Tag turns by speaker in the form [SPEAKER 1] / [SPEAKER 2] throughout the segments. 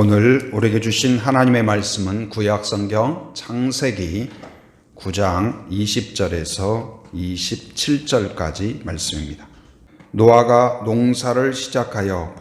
[SPEAKER 1] 오늘 우리에게 주신 하나님의 말씀은 구약성경 창세기 9장 20절에서 27절까지 말씀입니다. 노아가 농사를 시작하여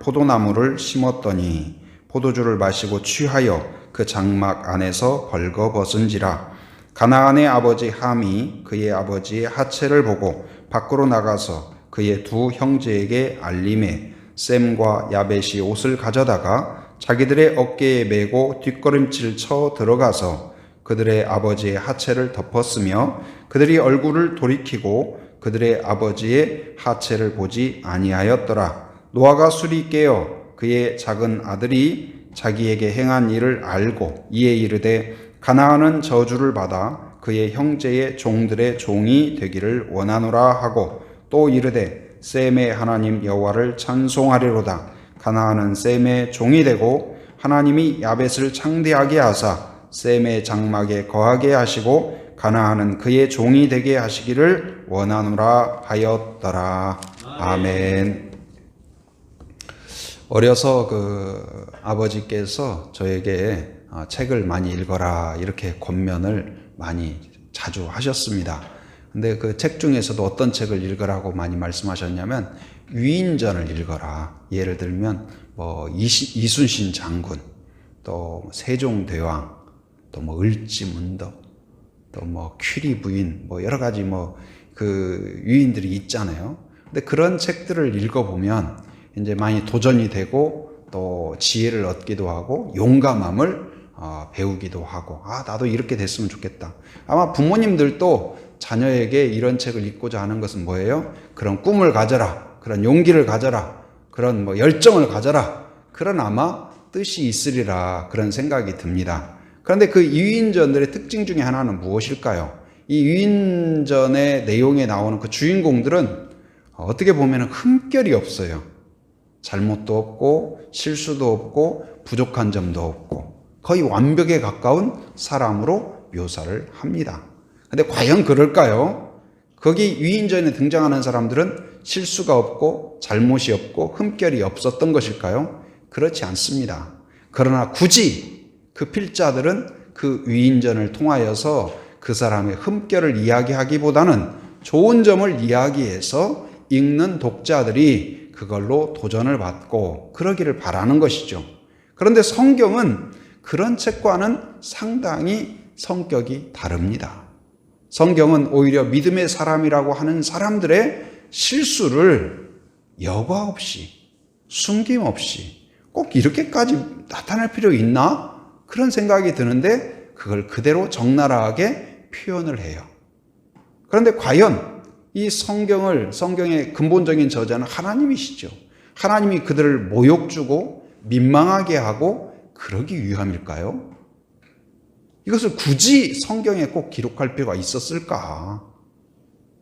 [SPEAKER 1] 포도나무를 심었더니 포도주를 마시고 취하여 그 장막 안에서 벌거벗은지라. 가나안의 아버지 함이 그의 아버지의 하체를 보고 밖으로 나가서 그의 두 형제에게 알림해 셈과 야벳이 옷을 가져다가 자기들의 어깨에 메고 뒷걸음질 쳐 들어가서 그들의 아버지의 하체를 덮었으며 그들이 얼굴을 돌이키고 그들의 아버지의 하체를 보지 아니하였더라. 노아가 술이 깨어 그의 작은 아들이 자기에게 행한 일을 알고 이에 이르되 가나안은 저주를 받아 그의 형제의 종들의 종이 되기를 원하노라 하고 또 이르되 셈의 하나님 여호와를 찬송하리로다. 가나안은 셈의 종이 되고 하나님이 야벳을 창대하게 하사 셈의 장막에 거하게 하시고 가나안은 그의 종이 되게 하시기를 원하노라 하였더라. 아멘. 어려서 아버지께서 저에게 책을 많이 읽어라 이렇게 권면을 많이 자주 하셨습니다. 근데 그 책 중에서도 어떤 책을 읽으라고 많이 말씀하셨냐면 위인전을 읽어라. 예를 들면 이순신 장군, 또 세종대왕, 또 을지문덕, 또 퀴리 부인, 여러 가지 그 위인들이 있잖아요. 근데 그런 책들을 읽어보면 이제 많이 도전이 되고 또 지혜를 얻기도 하고 용감함을 배우기도 하고 나도 이렇게 됐으면 좋겠다. 아마 부모님들도 자녀에게 이런 책을 읽고자 하는 것은 뭐예요? 그런 꿈을 가져라, 그런 용기를 가져라, 그런 열정을 가져라, 그런 아마 뜻이 있으리라 그런 생각이 듭니다. 그런데 그 위인전들의 특징 중에 하나는 무엇일까요? 이 위인전의 내용에 나오는 그 주인공들은 어떻게 보면 흠결이 없어요. 잘못도 없고 실수도 없고 부족한 점도 없고 거의 완벽에 가까운 사람으로 묘사를 합니다. 근데 과연 그럴까요? 거기 위인전에 등장하는 사람들은 실수가 없고 잘못이 없고 흠결이 없었던 것일까요? 그렇지 않습니다. 그러나 굳이 그 필자들은 그 위인전을 통하여서 그 사람의 흠결을 이야기하기보다는 좋은 점을 이야기해서 읽는 독자들이 그걸로 도전을 받고 그러기를 바라는 것이죠. 그런데 성경은 그런 책과는 상당히 성격이 다릅니다. 성경은 오히려 믿음의 사람이라고 하는 사람들의 실수를 여과 없이 숨김없이 꼭 이렇게까지 나타낼 필요 있나? 그런 생각이 드는데 그걸 그대로 적나라하게 표현을 해요. 그런데 과연 이 성경의 근본적인 저자는 하나님이시죠. 하나님이 그들을 모욕 주고 민망하게 하고 그러기 위함일까요? 이것을 굳이 성경에 꼭 기록할 필요가 있었을까?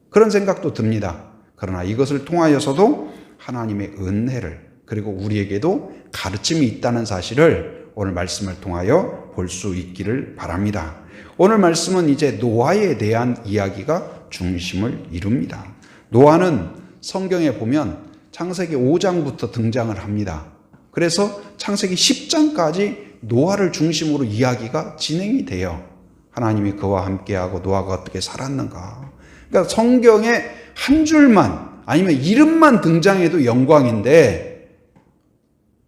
[SPEAKER 1] 그런 생각도 듭니다. 그러나 이것을 통하여서도 하나님의 은혜를 그리고 우리에게도 가르침이 있다는 사실을 오늘 말씀을 통하여 볼 수 있기를 바랍니다. 오늘 말씀은 이제 노아에 대한 이야기가 중심을 이룹니다. 노아는 성경에 보면 창세기 5장부터 등장을 합니다. 그래서 창세기 10장까지 노아를 중심으로 이야기가 진행이 돼요. 하나님이 그와 함께하고 노아가 어떻게 살았는가. 그러니까 성경에 한 줄만 아니면 이름만 등장해도 영광인데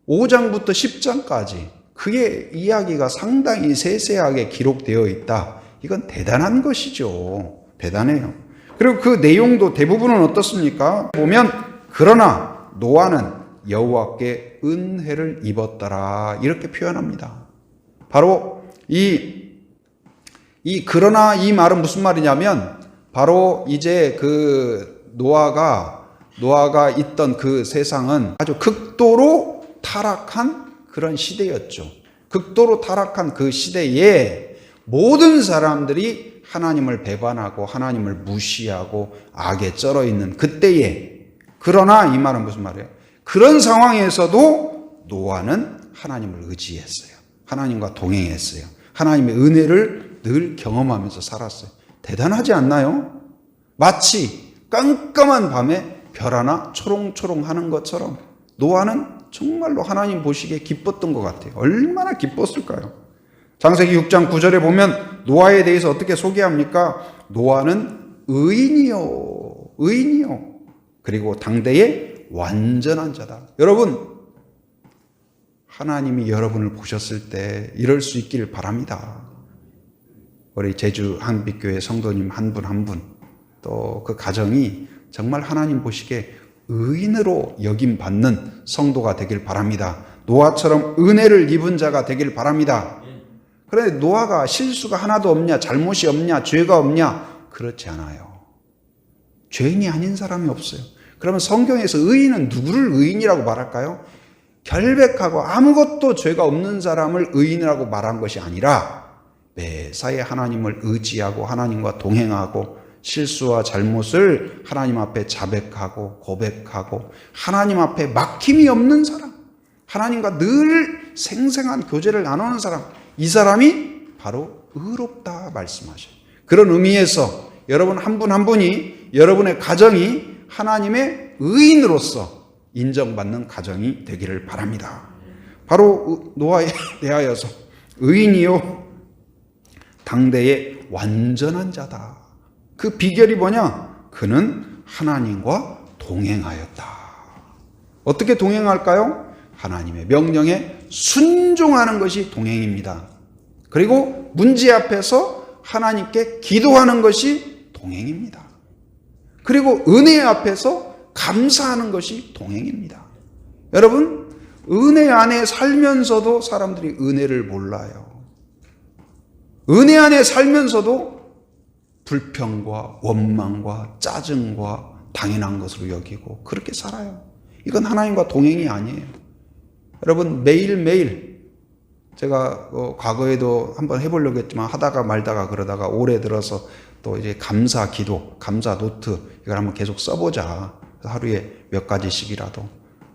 [SPEAKER 1] 5장부터 10장까지 그의 이야기가 상당히 세세하게 기록되어 있다. 이건 대단한 것이죠. 대단해요. 그리고 그 내용도 대부분은 어떻습니까? 보면 그러나 노아는 여호와께 은혜를 입었더라 이렇게 표현합니다. 바로 그러나 이 말은 무슨 말이냐면 바로 이제 그 노아가 있던 그 세상은 아주 극도로 타락한 그런 시대였죠. 극도로 타락한 그 시대에 모든 사람들이 하나님을 배반하고 하나님을 무시하고 악에 쩔어 있는 그때에 그러나 이 말은 무슨 말이에요? 그런 상황에서도 노아는 하나님을 의지했어요. 하나님과 동행했어요. 하나님의 은혜를 늘 경험하면서 살았어요. 대단하지 않나요? 마치 깜깜한 밤에 별 하나 초롱초롱 하는 것처럼 노아는 정말로 하나님 보시기에 기뻤던 것 같아요. 얼마나 기뻤을까요? 창세기 6장 9절에 보면 노아에 대해서 어떻게 소개합니까? 노아는 의인이요. 의인이요. 그리고 당대의 완전한 자다. 여러분, 하나님이 여러분을 보셨을 때 이럴 수 있기를 바랍니다. 우리 제주 한빛교회 성도님 한 분 한 분, 또 그 가정이 정말 하나님 보시기에 의인으로 여김받는 성도가 되길 바랍니다. 노아처럼 은혜를 입은 자가 되길 바랍니다. 그런데 노아가 실수가 하나도 없냐, 잘못이 없냐, 죄가 없냐? 그렇지 않아요. 죄인이 아닌 사람이 없어요. 그러면 성경에서 의인은 누구를 의인이라고 말할까요? 결백하고 아무것도 죄가 없는 사람을 의인이라고 말한 것이 아니라 매사에 하나님을 의지하고 하나님과 동행하고 실수와 잘못을 하나님 앞에 자백하고 고백하고 하나님 앞에 막힘이 없는 사람, 하나님과 늘 생생한 교제를 나누는 사람, 이 사람이 바로 의롭다 말씀하셔요. 그런 의미에서 여러분 한 분 한 분이, 여러분의 가정이 하나님의 의인으로서 인정받는 가정이 되기를 바랍니다. 바로 노아에 대하여서 의인이요 당대의 완전한 자다. 그 비결이 뭐냐? 그는 하나님과 동행하였다. 어떻게 동행할까요? 하나님의 명령에 순종하는 것이 동행입니다. 그리고 문제 앞에서 하나님께 기도하는 것이 동행입니다. 그리고 은혜 앞에서 감사하는 것이 동행입니다. 여러분, 은혜 안에 살면서도 사람들이 은혜를 몰라요. 은혜 안에 살면서도 불평과 원망과 짜증과 당연한 것으로 여기고 그렇게 살아요. 이건 하나님과 동행이 아니에요. 여러분, 매일매일 제가 과거에도 한번 해보려고 했지만 하다가 말다가 그러다가 올해 들어서 또 이제 감사 기도, 감사 노트 이걸 한번 계속 써보자. 하루에 몇 가지씩이라도.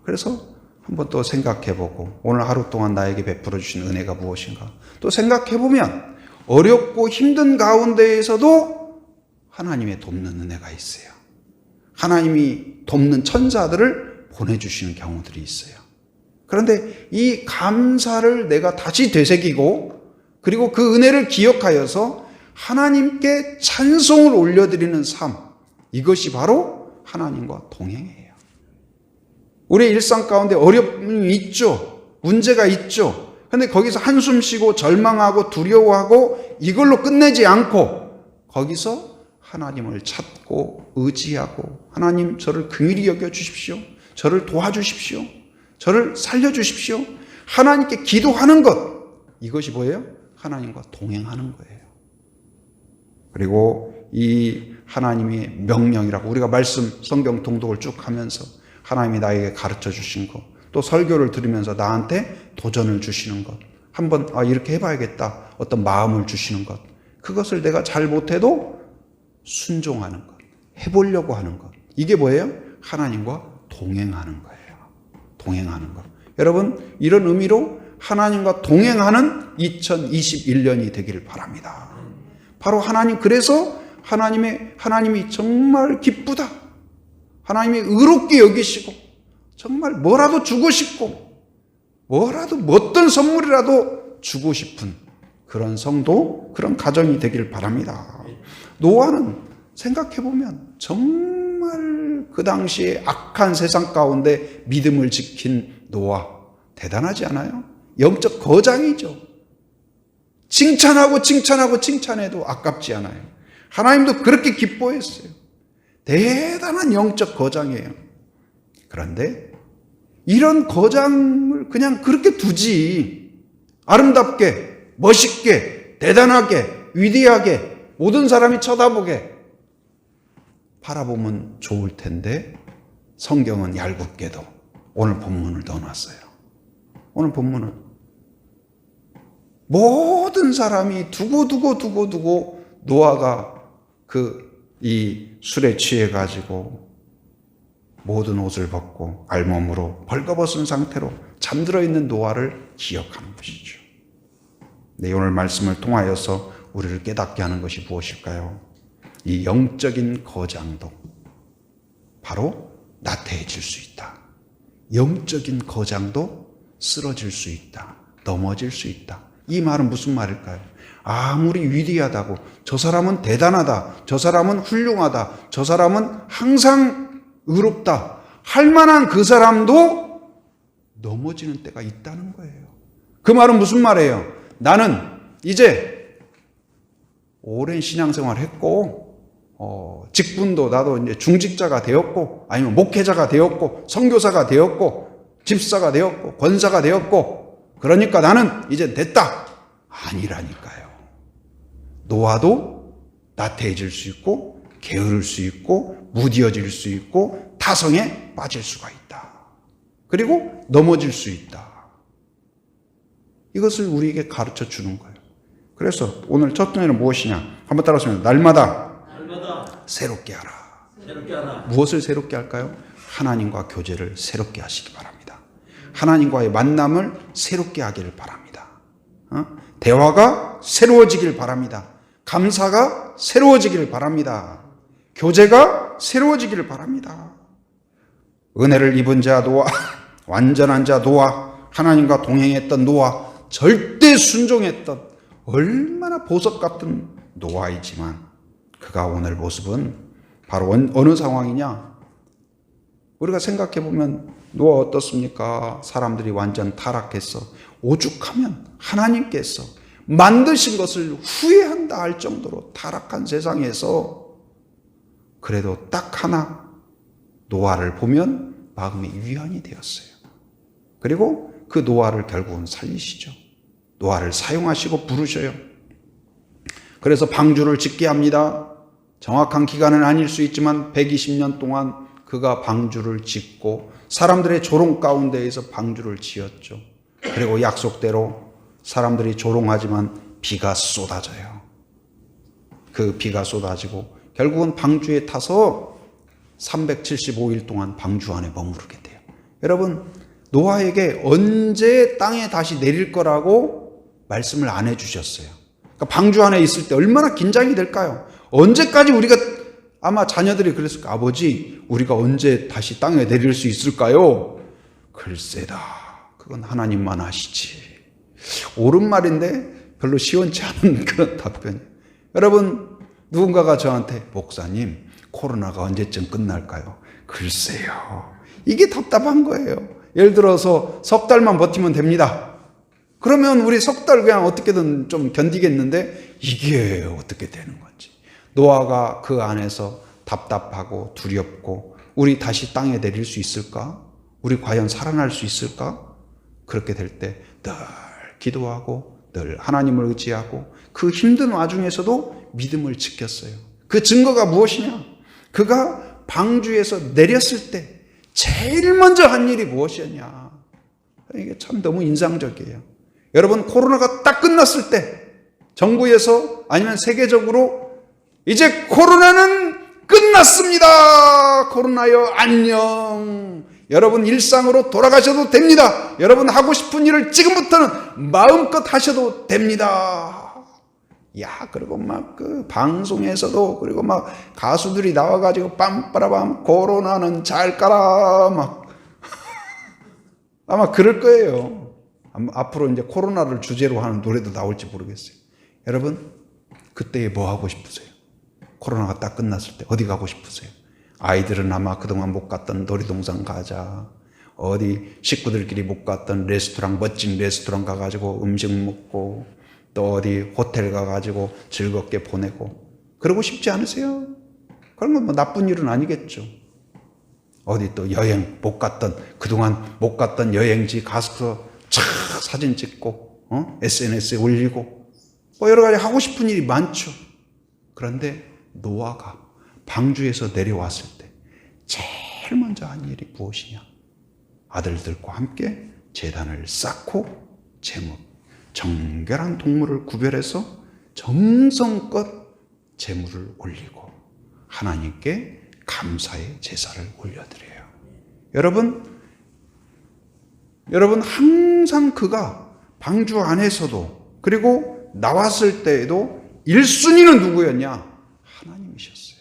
[SPEAKER 1] 그래서 한번 또 생각해보고 오늘 하루 동안 나에게 베풀어 주신 은혜가 무엇인가. 또 생각해보면 어렵고 힘든 가운데에서도 하나님의 돕는 은혜가 있어요. 하나님이 돕는 천사들을 보내주시는 경우들이 있어요. 그런데 이 감사를 내가 다시 되새기고 그리고 그 은혜를 기억하여서 하나님께 찬송을 올려드리는 삶, 이것이 바로 하나님과 동행이에요. 우리의 일상 가운데 어려움이 있죠. 문제가 있죠. 그런데 거기서 한숨 쉬고 절망하고 두려워하고 이걸로 끝내지 않고 거기서 하나님을 찾고 의지하고 하나님 저를 긍휼히 여겨주십시오. 저를 도와주십시오. 저를 살려주십시오. 하나님께 기도하는 것, 이것이 뭐예요? 하나님과 동행하는 거예요. 그리고 이 하나님의 명령이라고 우리가 말씀 성경 통독을 쭉 하면서 하나님이 나에게 가르쳐 주신 것, 또 설교를 들으면서 나한테 도전을 주시는 것, 한번 이렇게 해봐야겠다 어떤 마음을 주시는 것, 그것을 내가 잘 못해도 순종하는 것, 해보려고 하는 것, 이게 뭐예요? 하나님과 동행하는 거예요. 동행하는 것. 여러분, 이런 의미로 하나님과 동행하는 2021년이 되기를 바랍니다. 바로 하나님, 그래서 하나님이 정말 기쁘다. 하나님이 의롭게 여기시고 정말 뭐라도 주고 싶고 뭐라도 어떤 선물이라도 주고 싶은 그런 성도, 그런 가정이 되기를 바랍니다. 노아는 생각해보면 정말 그 당시에 악한 세상 가운데 믿음을 지킨 노아, 대단하지 않아요? 영적 거장이죠. 칭찬하고 칭찬해도 아깝지 않아요. 하나님도 그렇게 기뻐했어요. 대단한 영적 거장이에요. 그런데 이런 거장을 그냥 그렇게 두지, 아름답게, 멋있게, 대단하게, 위대하게 모든 사람이 쳐다보게 바라보면 좋을 텐데 성경은 얄궂게도 오늘 본문을 넣어놨어요. 오늘 본문은 모든 사람이 두고 노아가 이 술에 취해가지고 모든 옷을 벗고 알몸으로 벌거벗은 상태로 잠들어 있는 노아를 기억하는 것이죠. 네, 오늘 말씀을 통하여서 우리를 깨닫게 하는 것이 무엇일까요? 이 영적인 거장도 바로 나태해질 수 있다. 영적인 거장도 쓰러질 수 있다. 넘어질 수 있다. 이 말은 무슨 말일까요? 아무리 위대하다고, 저 사람은 대단하다, 저 사람은 훌륭하다, 저 사람은 항상 의롭다 할 만한 그 사람도 넘어지는 때가 있다는 거예요. 그 말은 무슨 말이에요? 나는 이제 오랜 신앙생활을 했고, 직분도 나도 이제 중직자가 되었고, 아니면 목회자가 되었고, 선교사가 되었고, 집사가 되었고, 권사가 되었고, 그러니까 나는 이제 됐다. 아니라니까요. 노화도 나태해질 수 있고, 게으를 수 있고, 무디어질 수 있고, 타성에 빠질 수가 있다. 그리고 넘어질 수 있다. 이것을 우리에게 가르쳐 주는 거예요. 그래서 오늘 첫 번째는 무엇이냐? 한번 따라하시면 날마다 새롭게 하라. 무엇을 새롭게 할까요? 하나님과 교제를 새롭게 하시기 바랍니다. 하나님과의 만남을 새롭게 하기를 바랍니다. 대화가 새로워지길 바랍니다. 감사가 새로워지길 바랍니다. 교제가 새로워지기를 바랍니다. 은혜를 입은 자 노아, 완전한 자 노아, 하나님과 동행했던 노아, 절대 순종했던 얼마나 보석 같은 노아이지만 그가 오늘 모습은 바로 어느 상황이냐? 우리가 생각해 보면 노아 어떻습니까? 사람들이 완전 타락했어. 오죽하면 하나님께서 만드신 것을 후회한다 할 정도로 타락한 세상에서 그래도 딱 하나 노아를 보면 마음이 위안이 되었어요. 그리고 그 노아를 결국은 살리시죠. 노아를 사용하시고 부르셔요. 그래서 방주를 짓게 합니다. 정확한 기간은 아닐 수 있지만 120년 동안 그가 방주를 짓고 사람들의 조롱 가운데에서 방주를 지었죠. 그리고 약속대로 사람들이 조롱하지만 비가 쏟아져요. 그 비가 쏟아지고 결국은 방주에 타서 375일 동안 방주 안에 머무르게 돼요. 여러분, 노아에게 언제 땅에 다시 내릴 거라고 말씀을 안 해주셨어요. 그러니까 방주 안에 있을 때 얼마나 긴장이 될까요? 언제까지 우리가, 아마 자녀들이 그랬을 거예요. 아버지, 우리가 언제 다시 땅에 내릴 수 있을까요? 글쎄다. 그건 하나님만 아시지. 옳은 말인데 별로 시원치 않은 그런 답변이에요. 여러분, 누군가가 저한테 목사님, 코로나가 언제쯤 끝날까요? 글쎄요. 이게 답답한 거예요. 예를 들어서 석 달만 버티면 됩니다. 그러면 우리 석 달 그냥 어떻게든 좀 견디겠는데 이게 어떻게 되는 건지. 노아가 그 안에서 답답하고 두렵고 우리 다시 땅에 내릴 수 있을까? 우리 과연 살아날 수 있을까? 그렇게 될 때 늘 기도하고 늘 하나님을 의지하고 그 힘든 와중에서도 믿음을 지켰어요. 그 증거가 무엇이냐? 그가 방주에서 내렸을 때 제일 먼저 한 일이 무엇이었냐? 이게 참 너무 인상적이에요. 여러분, 코로나가 딱 끝났을 때 정부에서 아니면 세계적으로 이제 코로나는 끝났습니다. 코로나여 안녕. 여러분 일상으로 돌아가셔도 됩니다. 여러분 하고 싶은 일을 지금부터는 마음껏 하셔도 됩니다. 야, 그리고 막 그 방송에서도 그리고 막 가수들이 나와가지고 빰빠라밤 코로나는 잘 가라 막 아마 그럴 거예요. 앞으로 이제 코로나를 주제로 하는 노래도 나올지 모르겠어요. 여러분, 그때에 뭐 하고 싶으세요? 코로나가 딱 끝났을 때 어디 가고 싶으세요? 아이들은 아마 그동안 못 갔던 놀이동산 가자, 어디 식구들끼리 못 갔던 레스토랑, 멋진 레스토랑 가가지고 음식 먹고 또 어디 호텔 가가지고 즐겁게 보내고 그러고 싶지 않으세요? 그런 건 뭐 나쁜 일은 아니겠죠. 어디 또 여행 못 갔던, 그동안 못 갔던 여행지 가서 차 사진 찍고 SNS에 올리고 뭐 여러 가지 하고 싶은 일이 많죠. 그런데 노아가 방주에서 내려왔을 때 제일 먼저 한 일이 무엇이냐? 아들들과 함께 제단을 쌓고 정결한 동물을 구별해서 정성껏 제물을 올리고 하나님께 감사의 제사를 올려드려요. 여러분 항상 그가 방주 안에서도 그리고 나왔을 때에도 1순위는 누구였냐? 하나님이셨어요.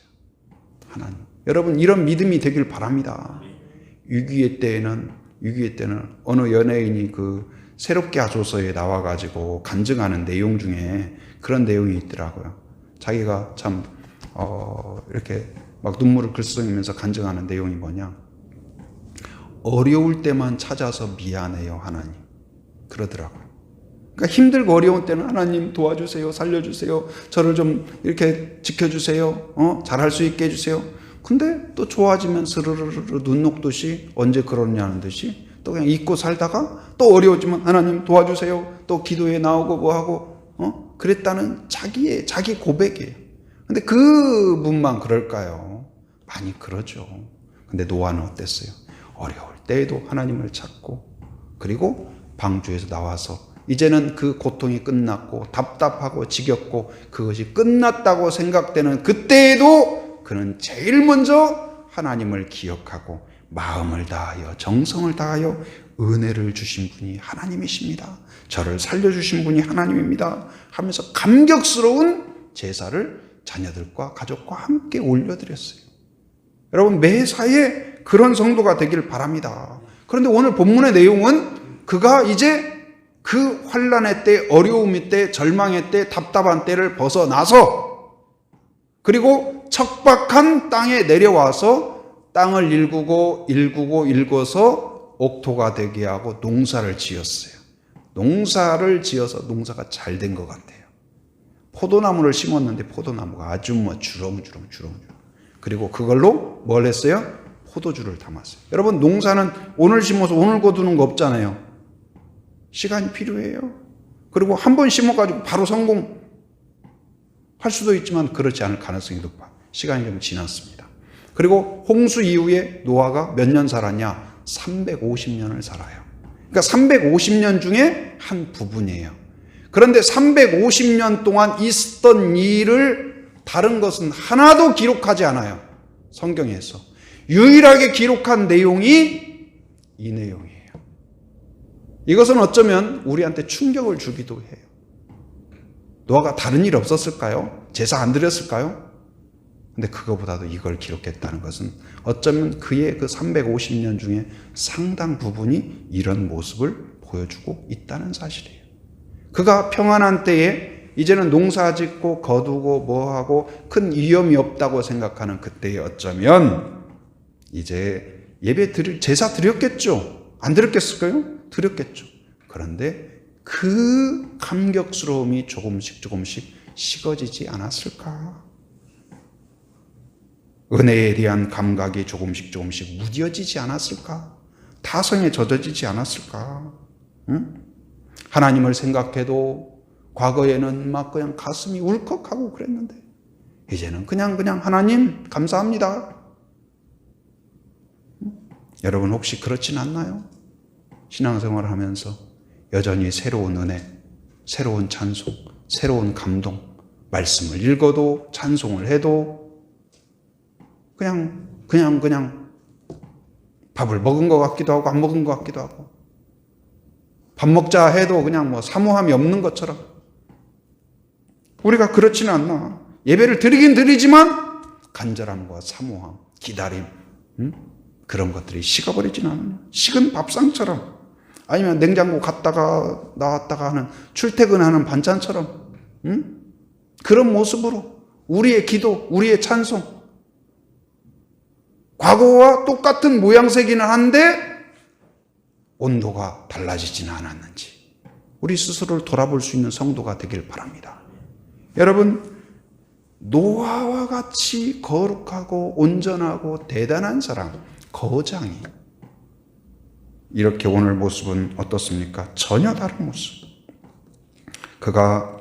[SPEAKER 1] 하나님. 여러분 이런 믿음이 되길 바랍니다. 위기의 때에는 6.25 때는 어느 연예인이 그 새롭게 하소서에 나와가지고 간증하는 내용 중에 그런 내용이 있더라고요. 자기가 참 이렇게 막 눈물을 글썽이면서 간증하는 내용이 뭐냐, 어려울 때만 찾아서 미안해요 하나님, 그러더라고요. 그러니까 힘들고 어려운 때는 하나님 도와주세요, 살려주세요, 저를 좀 이렇게 지켜주세요, 잘할 수 있게 해주세요. 근데 또 좋아지면 스르르르 눈 녹듯이 언제 그러냐는 듯이 또 그냥 잊고 살다가 또 어려워지면 하나님 도와주세요, 또 기도에 나오고 뭐하고 그랬다는 자기 고백이에요. 근데 그 분만 그럴까요? 많이 그러죠. 근데 노아는 어땠어요? 어려울 때에도 하나님을 찾고, 그리고 방주에서 나와서 이제는 그 고통이 끝났고 답답하고 지겹고 그것이 끝났다고 생각되는 그때에도 그는 제일 먼저 하나님을 기억하고 마음을 다하여 정성을 다하여 은혜를 주신 분이 하나님이십니다, 저를 살려주신 분이 하나님입니다 하면서 감격스러운 제사를 자녀들과 가족과 함께 올려드렸어요. 여러분, 매사에 그런 성도가 되길 바랍니다. 그런데 오늘 본문의 내용은 그가 이제 그 환난의 때, 어려움의 때, 절망의 때, 답답한 때를 벗어나서, 그리고 척박한 땅에 내려와서 땅을 일구어서 옥토가 되게 하고 농사를 지었어요. 농사를 지어서 농사가 잘 된 것 같아요. 포도나무를 심었는데 포도나무가 아주 주렁주렁. 그리고 그걸로 뭘 했어요? 포도주를 담았어요. 여러분, 농사는 오늘 심어서 오늘 거두는 거 없잖아요. 시간이 필요해요. 그리고 한 번 심어가지고 바로 성공할 수도 있지만 그렇지 않을 가능성이 높아. 시간이 좀 지났습니다. 그리고 홍수 이후에 노아가 몇 년 살았냐? 350년을 살아요. 그러니까 350년 중에 한 부분이에요. 그런데 350년 동안 있었던 일을 다른 것은 하나도 기록하지 않아요. 성경에서. 유일하게 기록한 내용이 이 내용이에요. 이것은 어쩌면 우리한테 충격을 주기도 해요. 노아가 다른 일 없었을까요? 제사 안 드렸을까요? 근데 그거보다도 이걸 기록했다는 것은 어쩌면 그의 그 350년 중에 상당 부분이 이런 모습을 보여주고 있다는 사실이에요. 그가 평안한 때에 이제는 농사 짓고 거두고 뭐하고 큰 위험이 없다고 생각하는 그때에 어쩌면 이제 제사 드렸겠죠. 안 드렸겠을까요? 드렸겠죠. 그런데 그 감격스러움이 조금씩 식어지지 않았을까? 은혜에 대한 감각이 조금씩 무뎌지지 않았을까? 타성에 젖어지지 않았을까? 응? 하나님을 생각해도 과거에는 막 그냥 가슴이 울컥하고 그랬는데 이제는 그냥 하나님 감사합니다. 응? 여러분 혹시 그렇진 않나요? 신앙생활을 하면서 여전히 새로운 은혜, 새로운 찬송, 새로운 감동, 말씀을 읽어도 찬송을 해도 그냥 밥을 먹은 것 같기도 하고 안 먹은 것 같기도 하고, 밥 먹자 해도 그냥 사모함이 없는 것처럼. 우리가 그렇지는 않나. 예배를 드리긴 드리지만 간절함과 사모함, 기다림, 그런 것들이 식어버리지는 않아요. 식은 밥상처럼, 아니면 냉장고 갔다가 나왔다가 하는 출퇴근하는 반찬처럼, 그런 모습으로 우리의 기도, 우리의 찬송, 과거와 똑같은 모양새기는 한데 온도가 달라지지는 않았는지 우리 스스로를 돌아볼 수 있는 성도가 되길 바랍니다. 여러분, 노아와 같이 거룩하고 온전하고 대단한 사람, 거장이 이렇게 오늘 모습은 어떻습니까? 전혀 다른 모습. 그가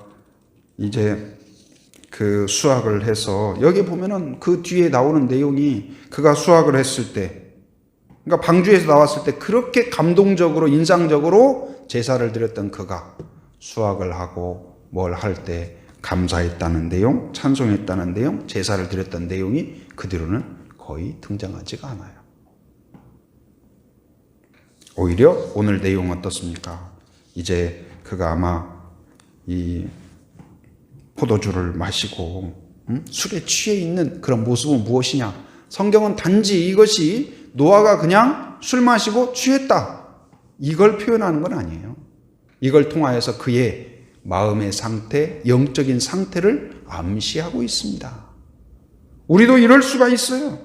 [SPEAKER 1] 이제 그 수확을 해서, 여기 보면은 그 뒤에 나오는 내용이 그가 수확을 했을 때, 그러니까 방주에서 나왔을 때 그렇게 감동적으로 인상적으로 제사를 드렸던 그가 수확을 하고 뭘 할 때 감사했다는 내용, 찬송했다는 내용, 제사를 드렸던 내용이 그 뒤로는 거의 등장하지가 않아요. 오히려 오늘 내용은 어떻습니까? 이제 그가 아마 이 포도주를 마시고 술에 취해 있는 그런 모습은 무엇이냐? 성경은 단지 이것이 노아가 그냥 술 마시고 취했다. 이걸 표현하는 건 아니에요. 이걸 통하여서 그의 마음의 상태, 영적인 상태를 암시하고 있습니다. 우리도 이럴 수가 있어요.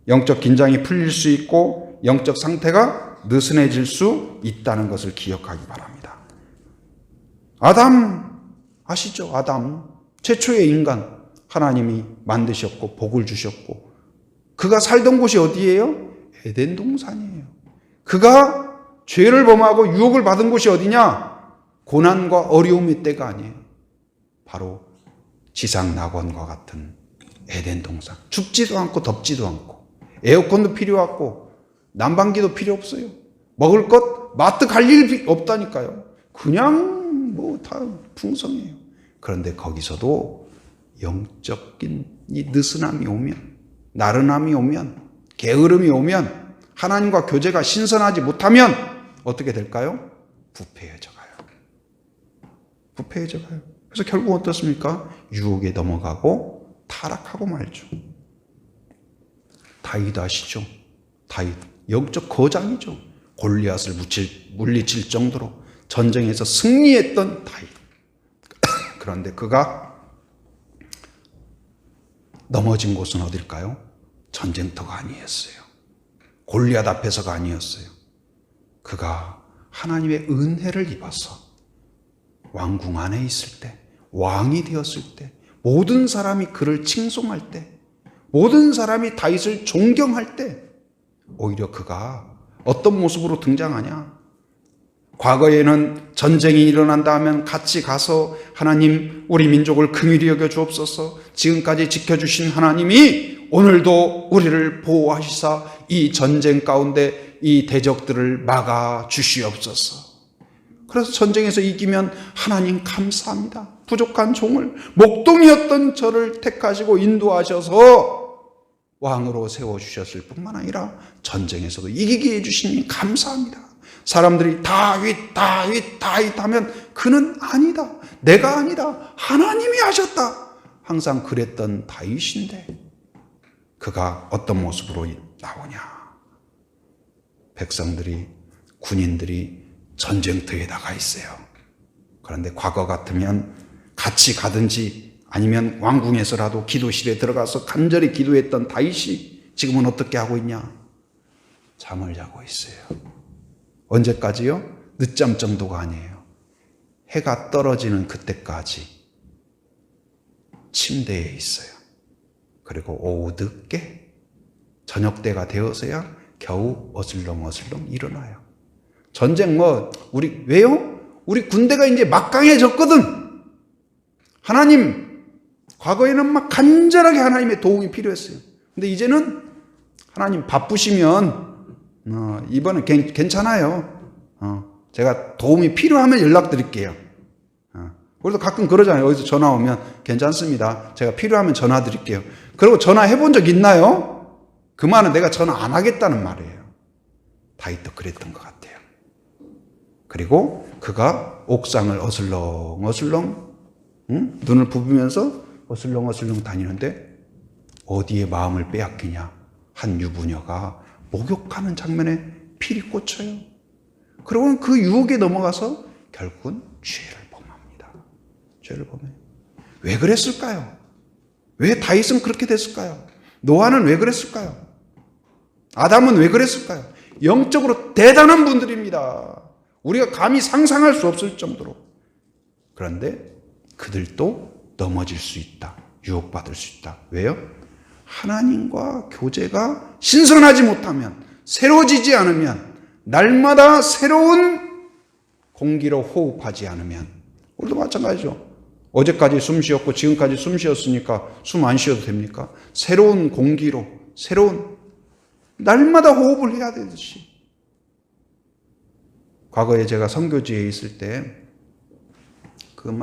[SPEAKER 1] 영적 긴장이 풀릴 수 있고 영적 상태가 느슨해질 수 있다는 것을 기억하기 바랍니다. 아담 아시죠? 아담 최초의 인간 하나님이 만드셨고 복을 주셨고 그가 살던 곳이 어디예요? 에덴 동산이에요. 그가 죄를 범하고 유혹을 받은 곳이 어디냐? 고난과 어려움의 때가 아니에요. 바로 지상 낙원과 같은 에덴 동산. 춥지도 않고 덥지도 않고 에어컨도 필요 없고 난방기도 필요 없어요. 먹을 것 마트 갈 일 없다니까요. 그냥 뭐 다 풍성해요. 그런데 거기서도 영적인 이 느슨함이 오면, 나른함이 오면, 게으름이 오면, 하나님과 교제가 신선하지 못하면 어떻게 될까요? 부패해져 가요. 부패해져 가요. 그래서 결국 어떻습니까? 유혹에 넘어가고 타락하고 말죠. 다윗 아시죠? 다윗 영적 거장이죠. 골리앗을 물리칠 정도로 전쟁에서 승리했던 다윗. 그런데 그가 넘어진 곳은 어딜까요? 전쟁터가 아니었어요. 골리앗 앞에서가 아니었어요. 그가 하나님의 은혜를 입어서 왕궁 안에 있을 때, 왕이 되었을 때, 모든 사람이 그를 칭송할 때, 모든 사람이 다윗을 존경할 때 오히려 그가 어떤 모습으로 등장하냐? 과거에는 전쟁이 일어난다 하면 같이 가서 하나님 우리 민족을 긍휼히 여겨 주옵소서, 지금까지 지켜주신 하나님이 오늘도 우리를 보호하시사 이 전쟁 가운데 이 대적들을 막아 주시옵소서. 그래서 전쟁에서 이기면 하나님 감사합니다. 부족한 종을, 목동이었던 저를 택하시고 인도하셔서 왕으로 세워주셨을 뿐만 아니라 전쟁에서도 이기게 해주시니 감사합니다. 사람들이 다윗 하면 그는 아니다, 내가 아니다, 하나님이 하셨다, 항상 그랬던 다윗인데 그가 어떤 모습으로 나오냐? 백성들이, 군인들이 전쟁터에 나가 있어요. 그런데 과거 같으면 같이 가든지 아니면 왕궁에서라도 기도실에 들어가서 간절히 기도했던 다윗이 지금은 어떻게 하고 있냐? 잠을 자고 있어요. 언제까지요? 늦잠 정도가 아니에요. 해가 떨어지는 그때까지 침대에 있어요. 그리고 오후 늦게 저녁 때가 되어서야 겨우 어슬렁어슬렁 일어나요. 전쟁 왜요? 우리 군대가 이제 막강해졌거든. 하나님, 과거에는 막 간절하게 하나님의 도움이 필요했어요. 근데 이제는 하나님 바쁘시면 이번엔 괜찮아요. 제가 도움이 필요하면 연락드릴게요. 그래도 가끔 그러잖아요. 어디서 전화 오면 괜찮습니다, 제가 필요하면 전화 드릴게요. 그리고 전화해 본 적 있나요? 그 말은 내가 전화 안 하겠다는 말이에요. 다윗도 그랬던 것 같아요. 그리고 그가 옥상을 어슬렁어슬렁 눈을 부비면서 어슬렁어슬렁 다니는데 어디에 마음을 빼앗기냐? 한 유부녀가 목욕하는 장면에 필이 꽂혀요. 그러고는 그 유혹에 넘어가서 결국은 죄를 범합니다. 죄를 범해요. 왜 그랬을까요? 왜 다윗은 그렇게 됐을까요? 노아는 왜 그랬을까요? 아담은 왜 그랬을까요? 영적으로 대단한 분들입니다. 우리가 감히 상상할 수 없을 정도로. 그런데 그들도 넘어질 수 있다. 유혹받을 수 있다. 왜요? 하나님과 교제가 신선하지 못하면, 새로워지지 않으면, 날마다 새로운 공기로 호흡하지 않으면, 우리도 마찬가지죠. 어제까지 숨 쉬었고 지금까지 숨 쉬었으니까 숨 안 쉬어도 됩니까? 새로운 공기로, 날마다 호흡을 해야 되듯이. 과거에 제가 선교지에 있을 때 그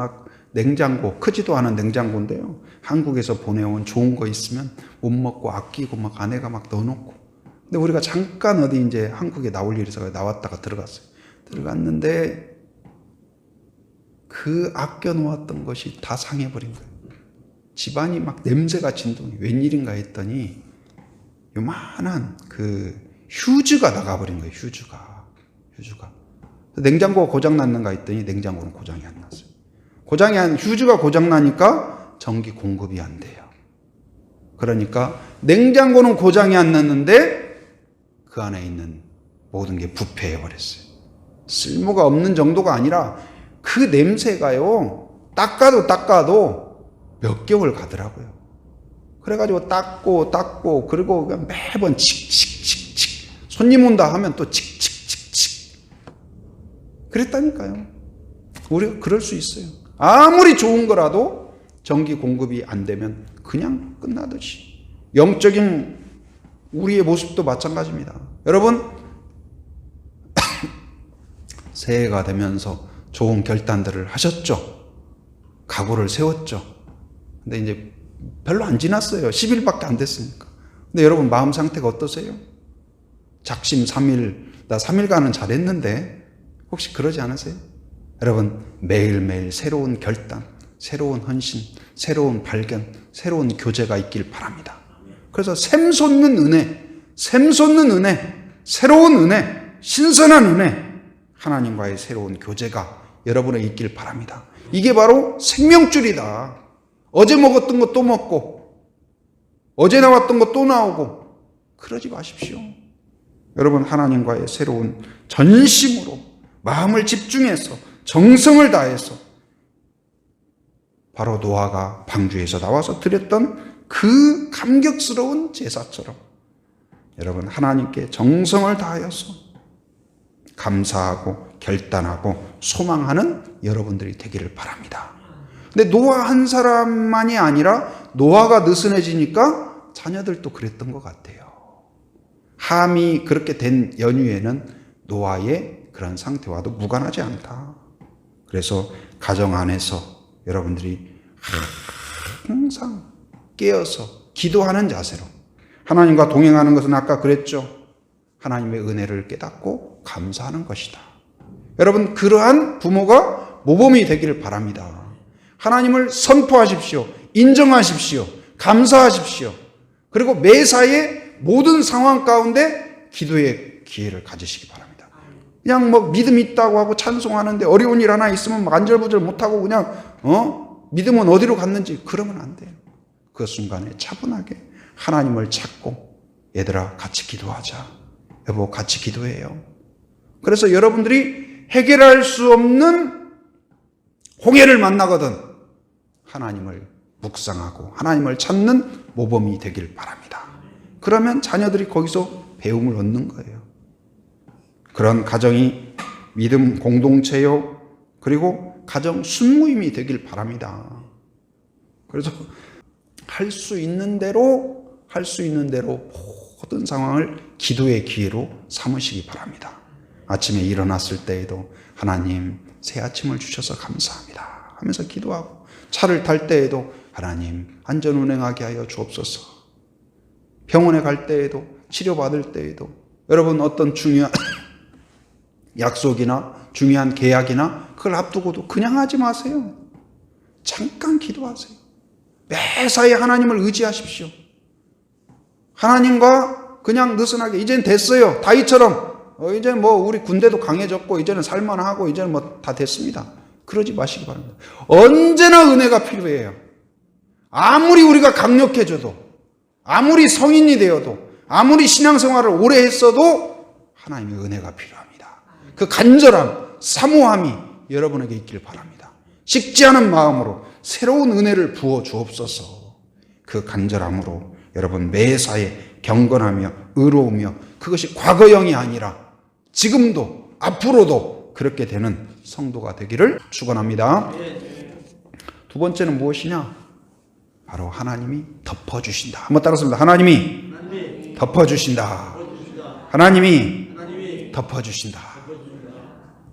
[SPEAKER 1] 냉장고, 크지도 않은 냉장고인데요, 한국에서 보내온 좋은 거 있으면 못 먹고 아끼고 아내가 넣어놓고, 근데 우리가 잠깐 어디 이제 한국에 나올 일이 있어서 나왔다가 들어갔는데 그 아껴놓았던 것이 다 상해버린 거예요. 집안이 냄새가 진동이, 웬일인가 했더니 요만한 그 휴즈가 나가버린 거예요. 휴즈가. 냉장고가 고장났는가 했더니 냉장고는 고장이 안 났어요. 휴즈가 고장나니까 전기 공급이 안 돼요. 그러니까 냉장고는 고장이 안 났는데 그 안에 있는 모든 게 부패해 버렸어요. 쓸모가 없는 정도가 아니라 그 냄새가요, 닦아도 몇 개월 가더라고요. 그래가지고 닦고 그리고 그냥 매번 칙칙칙칙, 손님 온다 하면 또 칙칙칙칙 그랬다니까요. 우리가 그럴 수 있어요. 아무리 좋은 거라도 전기 공급이 안 되면 그냥 끝나듯이 영적인 우리의 모습도 마찬가지입니다. 여러분, 새해가 되면서 좋은 결단들을 하셨죠? 각오를 세웠죠? 근데 이제 별로 안 지났어요. 10일밖에 안 됐으니까. 근데 여러분 마음 상태가 어떠세요? 작심 3일, 나 3일간은 잘했는데 혹시 그러지 않으세요? 여러분 매일매일 새로운 결단, 새로운 헌신, 새로운 발견, 새로운 교제가 있길 바랍니다. 그래서 샘솟는 은혜, 새로운 은혜, 신선한 은혜, 하나님과의 새로운 교제가 여러분에 있길 바랍니다. 이게 바로 생명줄이다. 어제 먹었던 거 또 먹고, 어제 나왔던 거 또 나오고, 그러지 마십시오. 여러분 하나님과의 새로운 전심으로 마음을 집중해서 정성을 다해서 바로 노아가 방주에서 나와서 드렸던 그 감격스러운 제사처럼 여러분 하나님께 정성을 다하여서 감사하고 결단하고 소망하는 여러분들이 되기를 바랍니다. 근데 노아 한 사람만이 아니라 노아가 느슨해지니까 자녀들도 그랬던 것 같아요. 함이 그렇게 된 연유에는 노아의 그런 상태와도 무관하지 않다. 그래서 가정 안에서 여러분들이 항상 깨어서 기도하는 자세로 하나님과 동행하는 것은 아까 그랬죠. 하나님의 은혜를 깨닫고 감사하는 것이다. 여러분 그러한 부모가 모범이 되기를 바랍니다. 하나님을 선포하십시오. 인정하십시오. 감사하십시오. 그리고 매사에 모든 상황 가운데 기도의 기회를 가지시기 바랍니다. 그냥 뭐 믿음 있다고 하고 찬송하는데 어려운 일 하나 있으면 안절부절 못하고 그냥 믿음은 어디로 갔는지 그러면 안 돼요. 그 순간에 차분하게 하나님을 찾고 얘들아 같이 기도하자. 여보 같이 기도해요. 그래서 여러분들이 해결할 수 없는 홍해를 만나거든 하나님을 묵상하고 하나님을 찾는 모범이 되길 바랍니다. 그러면 자녀들이 거기서 배움을 얻는 거예요. 그런 가정이 믿음 공동체요. 그리고 가정 순모임이 되길 바랍니다. 그래서 할 수 있는 대로 모든 상황을 기도의 기회로 삼으시기 바랍니다. 아침에 일어났을 때에도 하나님 새 아침을 주셔서 감사합니다 하면서 기도하고 차를 탈 때에도 하나님 안전운행하게 하여 주옵소서. 병원에 갈 때에도 치료받을 때에도 여러분 어떤 중요한 약속이나 중요한 계약이나 그걸 앞두고도 그냥 하지 마세요. 잠깐 기도하세요. 매사에 하나님을 의지하십시오. 하나님과 그냥 느슨하게 이제는 됐어요. 다윗처럼 이제 뭐 우리 군대도 강해졌고 이제는 살만하고 이제는 뭐 다 됐습니다. 그러지 마시기 바랍니다. 언제나 은혜가 필요해요. 아무리 우리가 강력해져도 아무리 성인이 되어도 아무리 신앙생활을 오래 했어도 하나님의 은혜가 필요합니다. 그 간절함, 사모함이 여러분에게 있길 바랍니다. 식지 않은 마음으로 새로운 은혜를 부어 주옵소서. 그 간절함으로 여러분 매사에 경건하며 의로우며 그것이 과거형이 아니라 지금도 앞으로도 그렇게 되는 성도가 되기를 축원합니다. 두 번째는 무엇이냐? 바로 하나님이 덮어주신다. 한번 따라서 하나님이 덮어주신다. 하나님이 덮어주신다.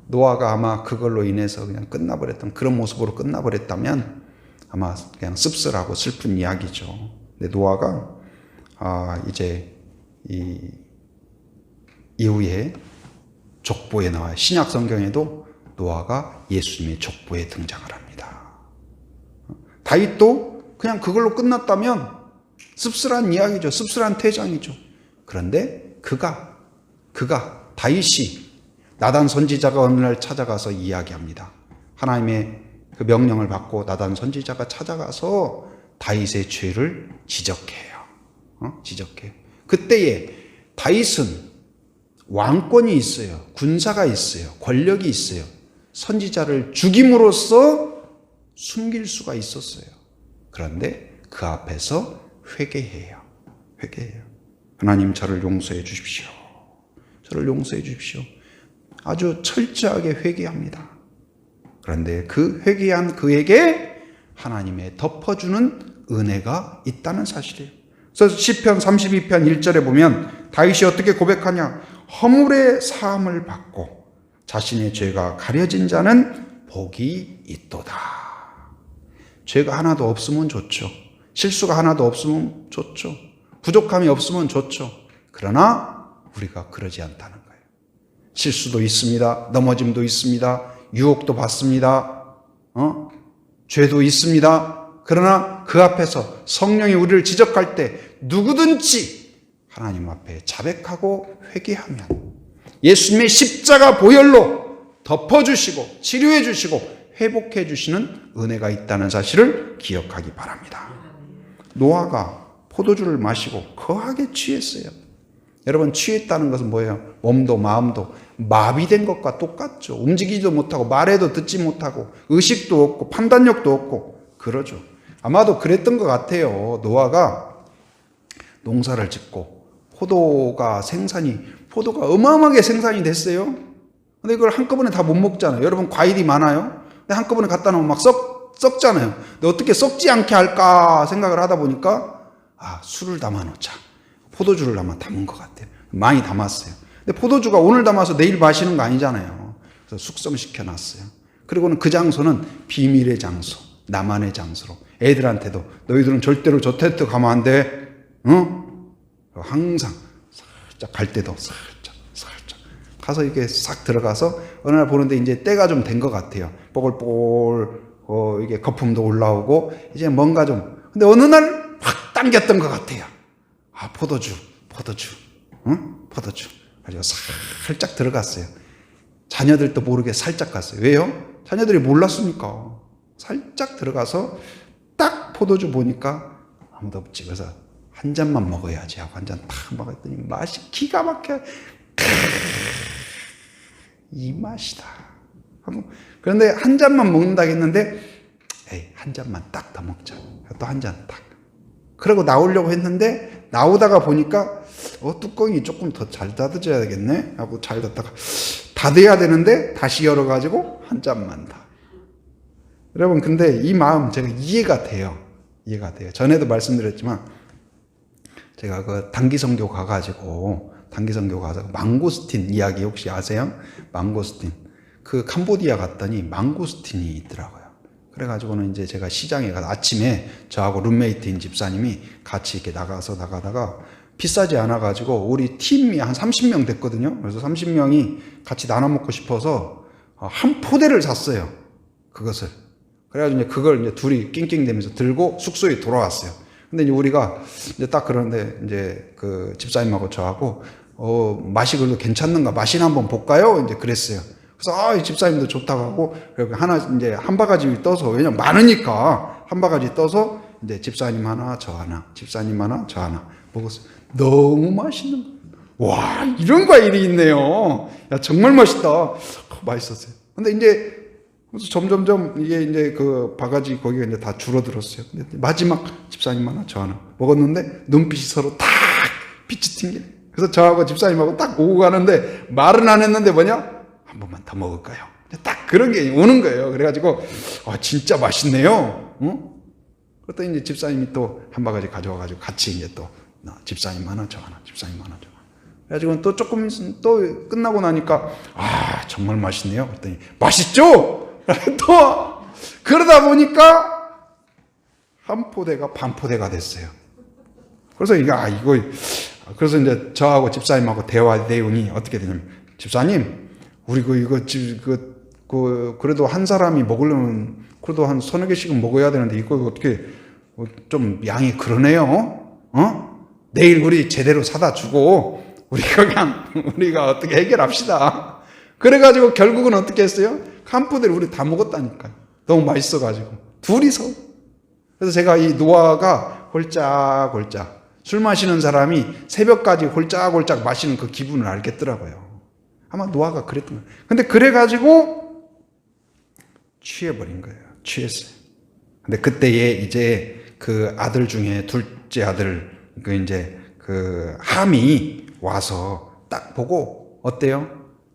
[SPEAKER 1] 노아가 아마 그걸로 인해서 그냥 끝나버렸던 그런 모습으로 끝나버렸다면 아마 그냥 씁쓸하고 슬픈 이야기죠. 근데 노아가 이제 이 이후에 족보에 나와요. 신약 성경에도 노아가 예수님의 족보에 등장을 합니다. 다윗도 그냥 그걸로 끝났다면 씁쓸한 이야기죠. 씁쓸한 퇴장이죠. 그런데 그가 다윗이 나단 선지자가 어느 날 찾아가서 이야기합니다. 하나님의 그 명령을 받고 나단 선지자가 찾아가서 다윗의 죄를 지적해요. 지적해요. 그때에 다윗은 왕권이 있어요. 군사가 있어요. 권력이 있어요. 선지자를 죽임으로써 숨길 수가 있었어요. 그런데 그 앞에서 회개해요. 하나님, 저를 용서해 주십시오. 저를 용서해 주십시오. 아주 철저하게 회개합니다. 그런데 그 회개한 그에게 하나님의 덮어주는 은혜가 있다는 사실이에요. 그래서 시편 32편 1절에 보면 다윗이 어떻게 고백하냐? 허물의 사함을 받고 자신의 죄가 가려진 자는 복이 있도다. 죄가 하나도 없으면 좋죠. 실수가 하나도 없으면 좋죠. 부족함이 없으면 좋죠. 그러나 우리가 그러지 않다는 거예요. 실수도 있습니다. 넘어짐도 있습니다. 유혹도 받습니다. 죄도 있습니다. 그러나 그 앞에서 성령이 우리를 지적할 때 누구든지 하나님 앞에 자백하고 회개하면 예수님의 십자가 보혈로 덮어주시고 치료해 주시고 회복해 주시는 은혜가 있다는 사실을 기억하기 바랍니다. 노아가 포도주를 마시고 거하게 취했어요. 여러분, 취했다는 것은 뭐예요? 몸도 마음도 마비된 것과 똑같죠. 움직이지도 못하고 말해도 듣지 못하고 의식도 없고 판단력도 없고 그러죠. 아마도 그랬던 것 같아요. 노아가 농사를 짓고 포도가 어마어마하게 생산이 됐어요. 근데 이걸 한꺼번에 다 못 먹잖아요. 여러분, 과일이 많아요. 근데 한꺼번에 갖다 놓으면 막 썩잖아요. 근데 어떻게 썩지 않게 할까 생각을 하다 보니까 술을 담아 놓자. 포도주를 아마 담은 것 같아요. 많이 담았어요. 근데 포도주가 오늘 담아서 내일 마시는 거 아니잖아요. 그래서 숙성시켜 놨어요. 그리고는 그 장소는 비밀의 장소, 나만의 장소로. 애들한테도 너희들은 절대로 저 텐트 가면 안 돼. 항상 살짝 갈 때도 살짝 가서 이렇게 싹 들어가서 어느 날 보는데 이제 때가 좀 된 것 같아요. 뽀글뽀글 이게 거품도 올라오고 이제 뭔가 좀. 근데 어느 날 확 당겼던 것 같아요. 포도주. 그래서 살짝 들어갔어요. 자녀들도 모르게 살짝 갔어요. 왜요? 자녀들이 몰랐으니까. 살짝 들어가서 딱 포도주 보니까 아무도 없지. 그래서 한 잔만 먹어야지 하고 한 잔 딱 먹었더니 맛이 기가 막혀. 이 맛이다. 그런데 한 잔만 먹는다 했는데 한 잔만 딱 더 먹자. 또 한 잔 딱. 그러고 나오려고 했는데 나오다가 보니까 뚜껑이 조금 더 잘 닫아줘야 되겠네 하고 잘 닫다가 닫아야 되는데 다시 열어가지고 한 잔만 더. 여러분, 근데 이 마음 제가 이해가 돼요. 전에도 말씀드렸지만 제가 그 단기 선교 가가지고 망고스틴 이야기 혹시 아세요? 망고스틴. 그 캄보디아 갔더니 망고스틴이 있더라고요. 그래가지고는 이제 제가 시장에 가서 아침에 저하고 룸메이트인 집사님이 같이 이렇게 나가다가 비싸지 않아가지고 우리 팀이 한 30명 됐거든요. 그래서 30명이 같이 나눠 먹고 싶어서 한 포대를 샀어요. 그것을. 그래가지고 이제 그걸 이제 둘이 낑낑대면서 들고 숙소에 돌아왔어요. 근데 이제 우리가 이제 딱 그러는데 이제 그 집사님하고 저하고 맛이 그래도 괜찮는가? 맛이나 한번 볼까요? 이제 그랬어요. 그래서 이 집사님도 좋다고 하고 그리고 하나 이제 한 바가지 떠서 왜냐면 많으니까 한 바가지 떠서 이제 집사님 하나 저 하나 집사님 하나 저 하나 먹었어요. 너무 맛있는 거. 와, 이런 과일이 있네요. 야, 정말 맛있다. 맛있었어요. 근데 이제 그래서 점점점 이게 이제 그 바가지 거기가 이제 다 줄어들었어요. 근데 마지막 집사님 하나 저 하나 먹었는데 눈빛이 서로 딱 빛이 튕기네. 그래서 저하고 집사님하고 딱 오고 가는데 말은 안 했는데 뭐냐? 한 번만 더 먹을까요? 딱 그런 게 오는 거예요. 그래가지고 진짜 맛있네요. 그랬더니 이제 집사님이 또 한 바가지 가져와가지고 같이 이제 또 집사님 하나 저 하나 집사님 하나 저 하나. 그래가지고 또 조금 또 끝나고 나니까 정말 맛있네요. 그랬더니 맛있죠? 또 그러다 보니까 한 포대가 반 포대가 됐어요. 그래서 그래서 이제 저하고 집사님하고 대화 내용이 어떻게 되냐면 집사님 우리 그래도 한 사람이 먹으려면 그래도 한 서너 개씩은 먹어야 되는데 이거 어떻게 좀 양이 그러네요. 내일 우리 제대로 사다 주고 우리가 어떻게 해결합시다. 그래가지고 결국은 어떻게 했어요? 한푸대를 우리 다 먹었다니까요. 너무 맛있어가지고 둘이서. 그래서 제가 이 노아가 홀짝홀짝 술 마시는 사람이 새벽까지 홀짝홀짝 마시는 그 기분을 알겠더라고요. 아마 노아가 그랬던 거예요. 근데 그래가지고 취해버린 거예요. 취했어요. 근데 그때에 이제 그 아들 중에 둘째 아들 그 함이 와서 딱 보고 어때요?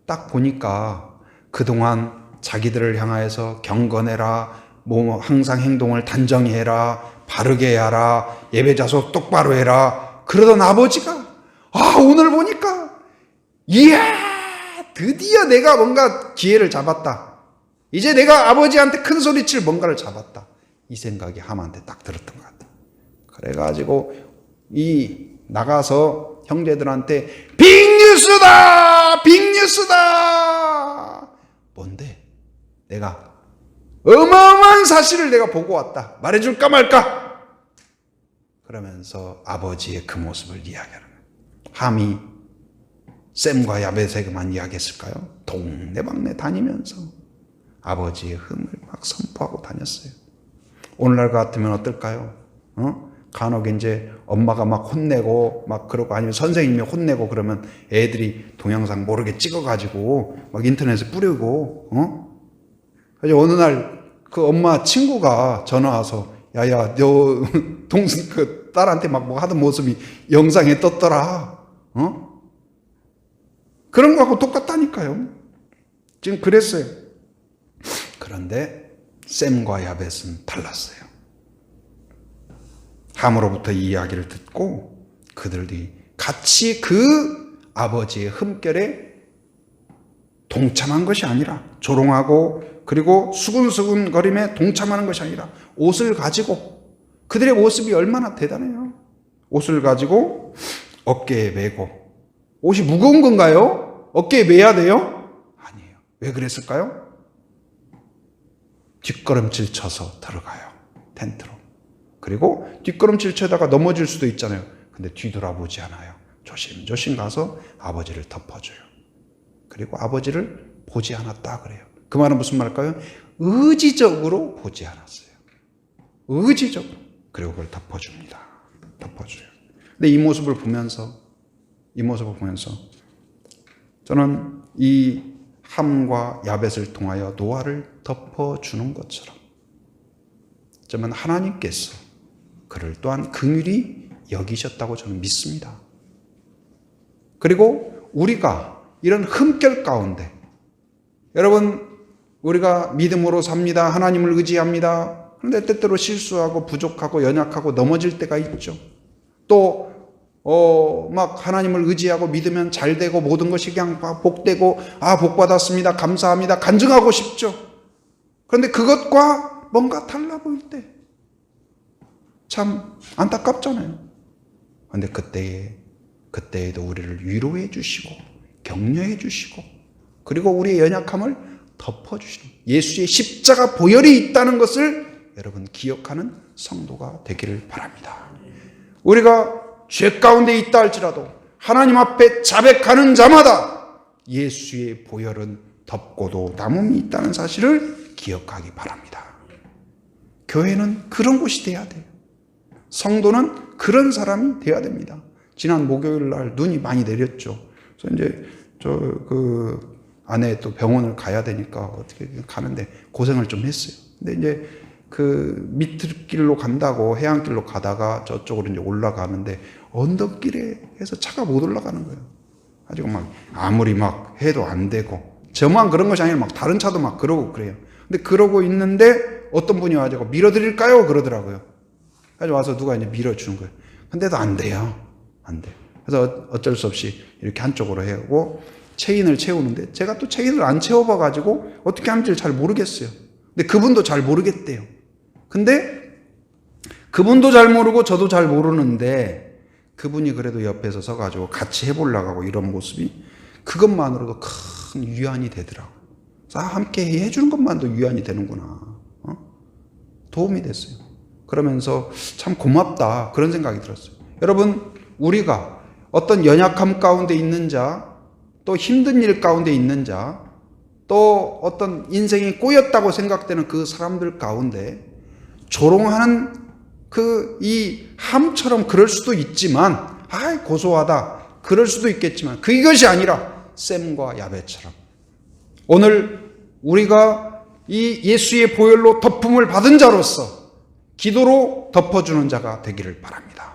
[SPEAKER 1] 딱 보니까 그동안 자기들을 향하여서 경건해라, 뭐 항상 행동을 단정히 해라, 바르게 하라, 예배 자소 똑바로 해라 그러던 아버지가 오늘 보니까 이야 드디어 내가 뭔가 기회를 잡았다. 이제 내가 아버지한테 큰 소리칠 뭔가를 잡았다. 이 생각이 함한테 딱 들었던 것 같아요. 그래가지고 나가서 형제들한테 빅뉴스다! 빅뉴스다! 뭔데? 내가 어마어마한 사실을 내가 보고 왔다. 말해줄까 말까? 그러면서 아버지의 그 모습을 이야기하는 거예요. 함이 셈과 야벳에게만 이야기했을까요? 동네방네 다니면서 아버지의 흠을 막 선포하고 다녔어요. 오늘날 같으면 어떨까요? 간혹 이제 엄마가 막 혼내고 막 그러고 아니면 선생님이 혼내고 그러면 애들이 동영상 모르게 찍어가지고 막 인터넷에 뿌리고 그래서 어느 날 그 엄마 친구가 전화 와서 야야 너 동생 그 딸한테 막 뭐 하던 모습이 영상에 떴더라. 그런 거하고 똑같다니까요. 지금 그랬어요. 그런데 셈과 야벳은 달랐어요. 함으로부터 이 이야기를 듣고 그들이 같이 그 아버지의 흠결에 동참한 것이 아니라 조롱하고 그리고 수근수근거림에 동참하는 것이 아니라 옷을 가지고 그들의 모습이 얼마나 대단해요. 옷을 가지고 어깨에 메고 옷이 무거운 건가요? 어깨에 메야 돼요? 아니에요. 왜 그랬을까요? 뒷걸음질 쳐서 들어가요. 텐트로. 그리고 뒷걸음질 쳐다가 넘어질 수도 있잖아요. 근데 뒤돌아보지 않아요. 조심조심 가서 아버지를 덮어줘요. 그리고 아버지를 보지 않았다 그래요. 그 말은 무슨 말일까요? 의지적으로 보지 않았어요. 의지적으로. 그리고 그걸 덮어줍니다. 덮어줘요. 근데 이 모습을 보면서 저는 이 함과 야벳을 통하여 노아를 덮어주는 것처럼 어쩌면 하나님께서 그를 또한 긍휼히 여기셨다고 저는 믿습니다. 그리고 우리가 이런 흠결 가운데 여러분 우리가 믿음으로 삽니다. 하나님을 의지합니다. 그런데 때때로 실수하고 부족하고 연약하고 넘어질 때가 있죠. 또 막 하나님을 의지하고 믿으면 잘 되고 모든 것이 그냥 복되고 복 받았습니다. 감사합니다. 간증하고 싶죠. 그런데 그것과 뭔가 달라 보일 때 참 안타깝잖아요. 그런데 그때에도 우리를 위로해 주시고 격려해 주시고 그리고 우리의 연약함을 덮어주시는 예수의 십자가 보혈이 있다는 것을 여러분 기억하는 성도가 되기를 바랍니다. 우리가 죄 가운데 있다 할지라도 하나님 앞에 자백하는 자마다 예수의 보혈은 덮고도 남음이 있다는 사실을 기억하기 바랍니다. 교회는 그런 곳이 돼야 돼요. 성도는 그런 사람이 돼야 됩니다. 지난 목요일 날 눈이 많이 내렸죠. 그래서 이제 그 아내 또 병원을 가야 되니까 어떻게 가는데 고생을 좀 했어요. 근데 이제 그 밑길로 간다고 해안길로 가다가 저쪽으로 이제 올라가는데 언덕길에 해서 차가 못 올라가는 거예요. 가지고 막 아무리 막 해도 안 되고 저만 그런 것이 아니라 막 다른 차도 막 그러고 그래요. 근데 그러고 있는데 어떤 분이 와가지고 밀어드릴까요? 그러더라고요. 그래서 와서 누가 이제 밀어주는 거예요. 근데도 안 돼요. 안 돼요. 그래서 어쩔 수 없이 이렇게 한쪽으로 해고 체인을 채우는데 제가 또 체인을 안 채워봐가지고 어떻게 하는지 잘 모르겠어요. 근데 그분도 잘 모르겠대요. 근데 그분도 잘 모르고 저도 잘 모르는데 그분이 그래도 옆에서 서가지고 같이 해보려고 하고 이런 모습이 그것만으로도 큰 위안이 되더라고요. 함께 해주는 것만도 위안이 되는구나. 도움이 됐어요. 그러면서 참 고맙다 그런 생각이 들었어요. 여러분 우리가 어떤 연약함 가운데 있는 자, 또 힘든 일 가운데 있는 자, 또 어떤 인생이 꼬였다고 생각되는 그 사람들 가운데 조롱하는 이 함처럼 그럴 수도 있지만, 고소하다 그럴 수도 있겠지만, 그것이 아니라 셈과 야벳처럼 오늘 우리가 이 예수의 보혈로 덮음을 받은 자로서 기도로 덮어주는 자가 되기를 바랍니다.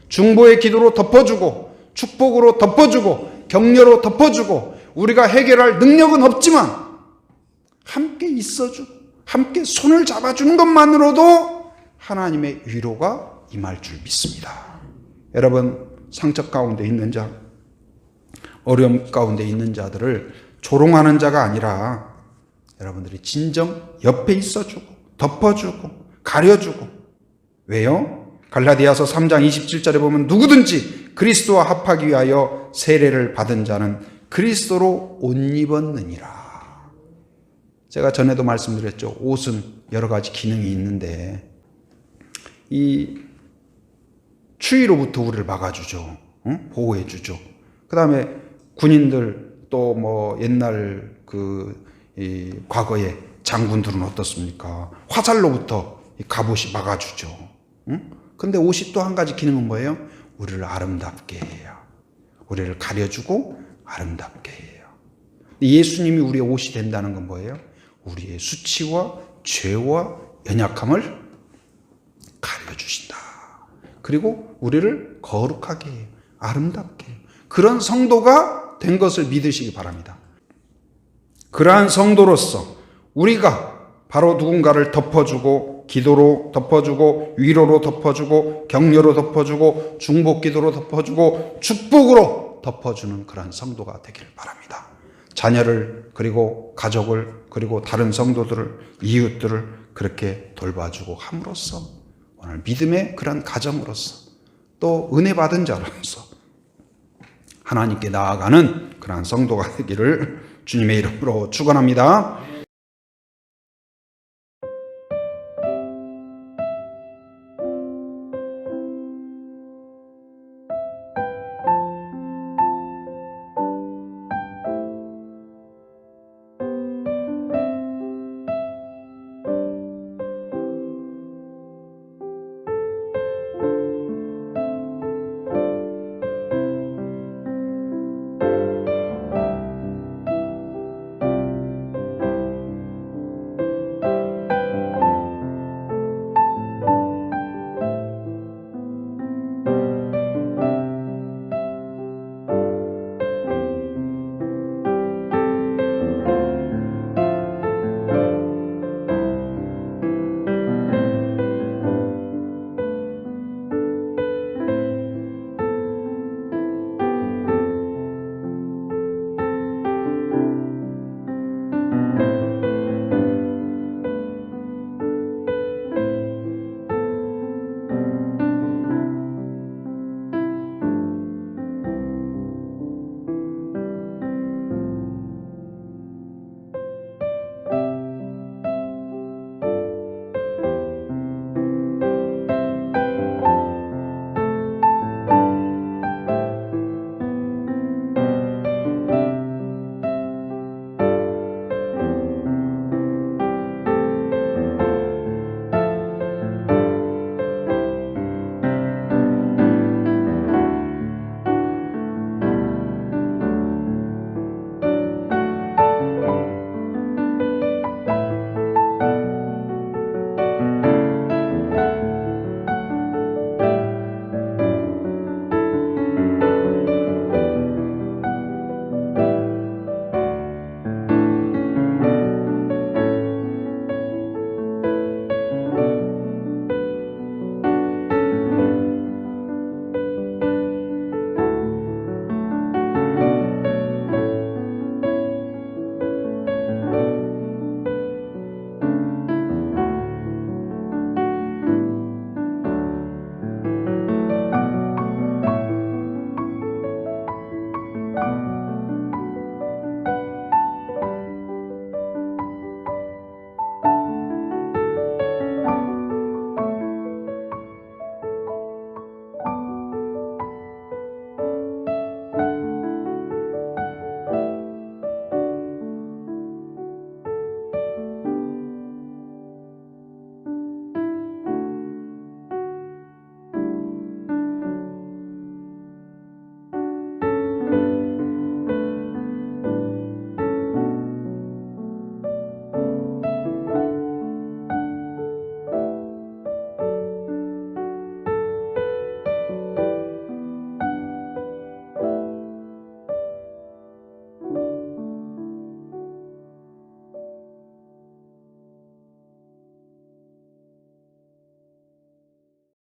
[SPEAKER 1] 중보의 기도로 덮어주고, 축복으로 덮어주고, 격려로 덮어주고, 우리가 해결할 능력은 없지만 함께 있어주고 함께 손을 잡아주는 것만으로도 하나님의 위로가 임할 줄 믿습니다. 여러분, 상처 가운데 있는 자, 어려움 가운데 있는 자들을 조롱하는 자가 아니라 여러분들이 진정 옆에 있어주고 덮어주고 가려주고. 왜요? 갈라디아서 3장 27절에 보면 누구든지 그리스도와 합하기 위하여 세례를 받은 자는 그리스도로 옷 입었느니라. 제가 전에도 말씀드렸죠. 옷은 여러 가지 기능이 있는데 이 추위로부터 우리를 막아주죠. 보호해주죠. 그 다음에 군인들 또 옛날 과거의 장군들은 어떻습니까? 화살로부터 갑옷이 막아주죠. 근데 옷이 또 한 가지 기능은 뭐예요? 우리를 아름답게 해요. 우리를 가려주고 아름답게 해요. 예수님이 우리의 옷이 된다는 건 뭐예요? 우리의 수치와 죄와 연약함을 가려주신다. 그리고 우리를 거룩하게 해요. 아름답게 해요. 그런 성도가 된 것을 믿으시기 바랍니다. 그러한 성도로서 우리가 바로 누군가를 덮어주고, 기도로 덮어주고, 위로로 덮어주고, 격려로 덮어주고, 중보기도로 덮어주고, 축복으로 덮어주는 그러한 성도가 되길 바랍니다. 자녀를, 그리고 가족을, 그리고 다른 성도들을, 이웃들을 그렇게 돌봐주고 함으로써 오늘 믿음의 그런 가정으로서 또 은혜 받은 자로서 하나님께 나아가는 그러한 성도가 되기를 주님의 이름으로 축원합니다.